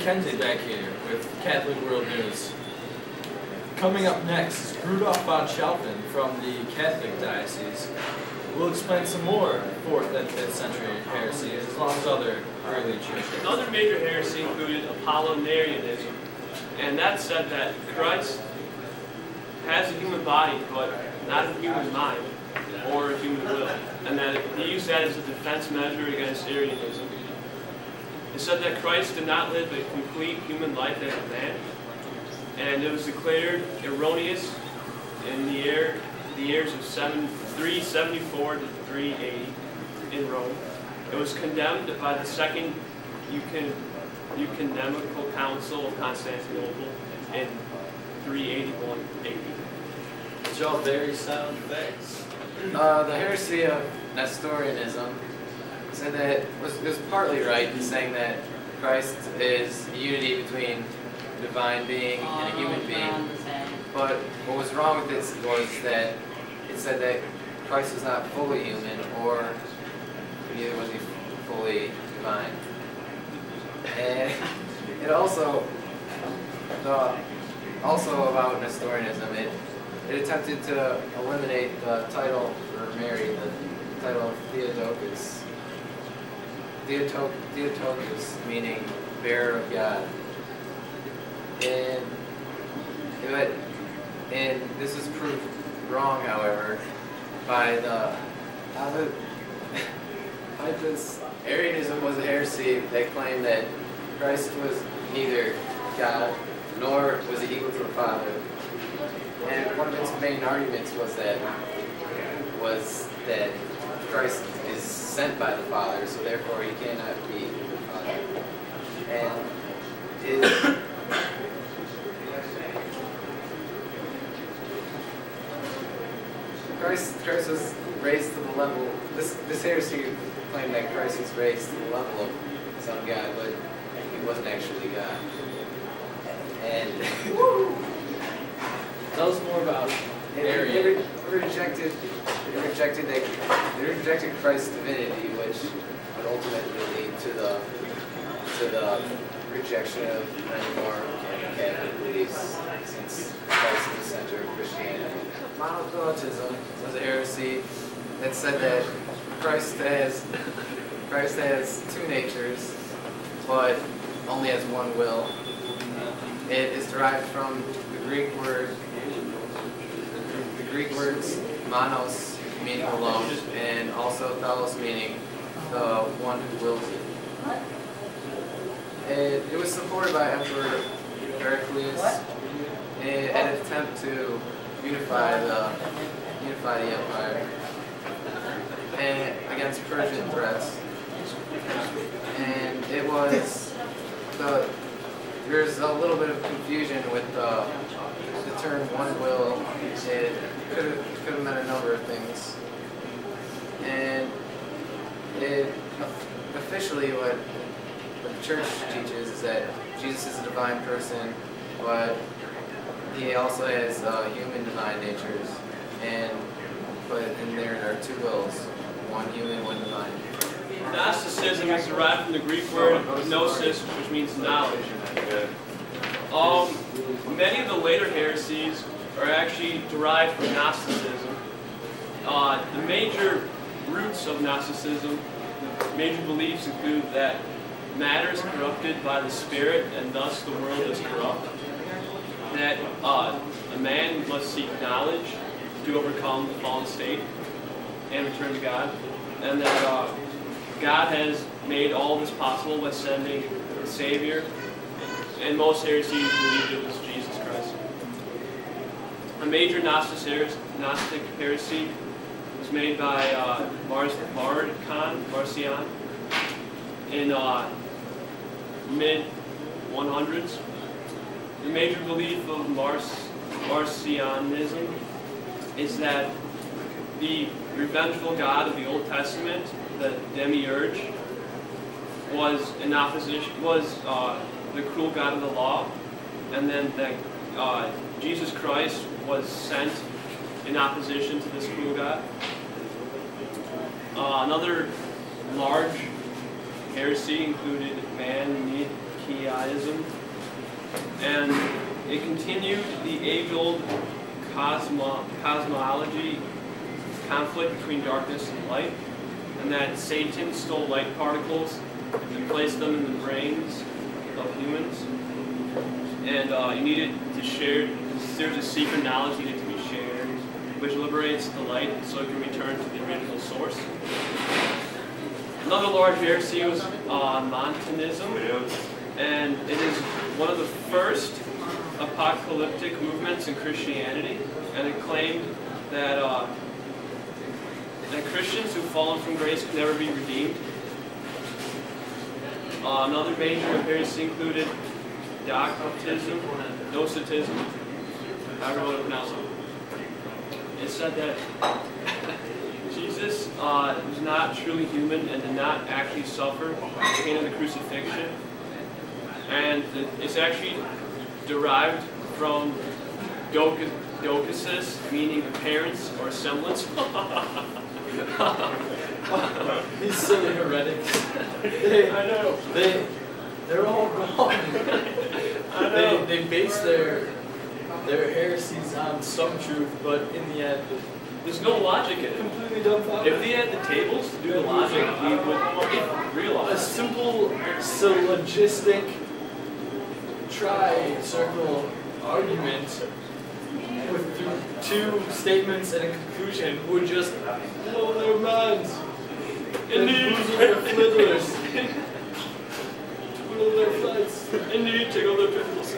Mackenzie back here with Catholic World News. Coming up next is Rudolph von Schalfen from the Catholic Diocese. We'll explain some more 4th and 5th century heresies, as long as other early church. Another major heresy included Apollinarianism, and that said that Christ has a human body, but not a human mind or a human will, and that he used that as a defense measure against Arianism. It said that Christ did not live a complete human life as a man, and it was declared erroneous in the years of 374 to 380 in Rome. It was condemned by the Second Ecumenical Council of Constantinople in 381 AD. Which all very sound facts. The heresy of Nestorianism said that it was partly right in saying that Christ is a unity between a divine being and a human being. But what was wrong with this was that it said that Christ was not fully human, or neither was he fully divine. And it also about Nestorianism, it attempted to eliminate the title for Mary, the title of Theotokos. Theotokos meaning bearer of God. And this was proved wrong, however, by this Arianism was a heresy that claimed that Christ was neither God nor was he equal to the Father. And one of its main arguments was that Christ is sent by the Father, so therefore he cannot be the Father. And Christ was raised to the level. This heresy claimed that Christ was raised to the level of Son of God, but he wasn't actually God. And Tell us more about They rejected Christ's divinity, which would ultimately lead to the rejection of many more Catholic beliefs, since Christ is the center of Christianity. Monothelitism was a heresy that said that Christ has two natures, but only has one will. It is derived from the Greek words monos, meaning alone, and also telos, meaning the one who wills it. It was supported by Emperor Heraclius in an attempt to unify the empire and against Persian threats. And there's a little bit of confusion with the term one will. It could have meant a number of things. And officially what the church teaches is that Jesus is a divine person, but he also has human divine natures, and there are two wills, one human, one divine. Gnosticism is derived from the Greek word gnosis, which means knowledge. Many of the later heresies are actually derived from Gnosticism. The major roots of Gnosticism, the major beliefs include that matter is corrupted by the Spirit, and thus the world is corrupt. That a man must seek knowledge to overcome the fallen state and return to God. And that God has made all this possible by sending a Savior. And most heresies believed it was Jesus Christ. A major Gnostic heresy was made by Marcion in mid-100s. The major belief of Marcionism is that the revengeful God of the Old Testament, the demiurge, was the cruel God of the law, and then that Jesus Christ was sent in opposition to this cruel God. Another large heresy included Manichaeism, and it continued the age-old cosmology conflict between darkness and light, and that Satan stole light particles and placed them in the brains of humans. And you needed to share, there's a secret knowledge needed to be shared, which liberates the light so it can return to the original source. Another large heresy was Montanism, and it is one of the first apocalyptic movements in Christianity, and it claimed that that Christians who've fallen from grace can never be redeemed. Another major heresy included Docetism, however you want to pronounce it. It said that Jesus was not truly human and did not actually suffer the pain of the crucifixion. And it's actually derived from dokesis, meaning appearance or semblance. These silly heretics. I know. They're all wrong. I know. They base their heresies on some truth, but in the end, There's no logic in it. completely dumbfounded. If they had the tables to do the logic, we would A realize. simple syllogistic tri-circle argument with two statements and a conclusion would just blow their minds. Indeed. Lose their flitters. Twiddle their flights. Indeed, tickle their pickles.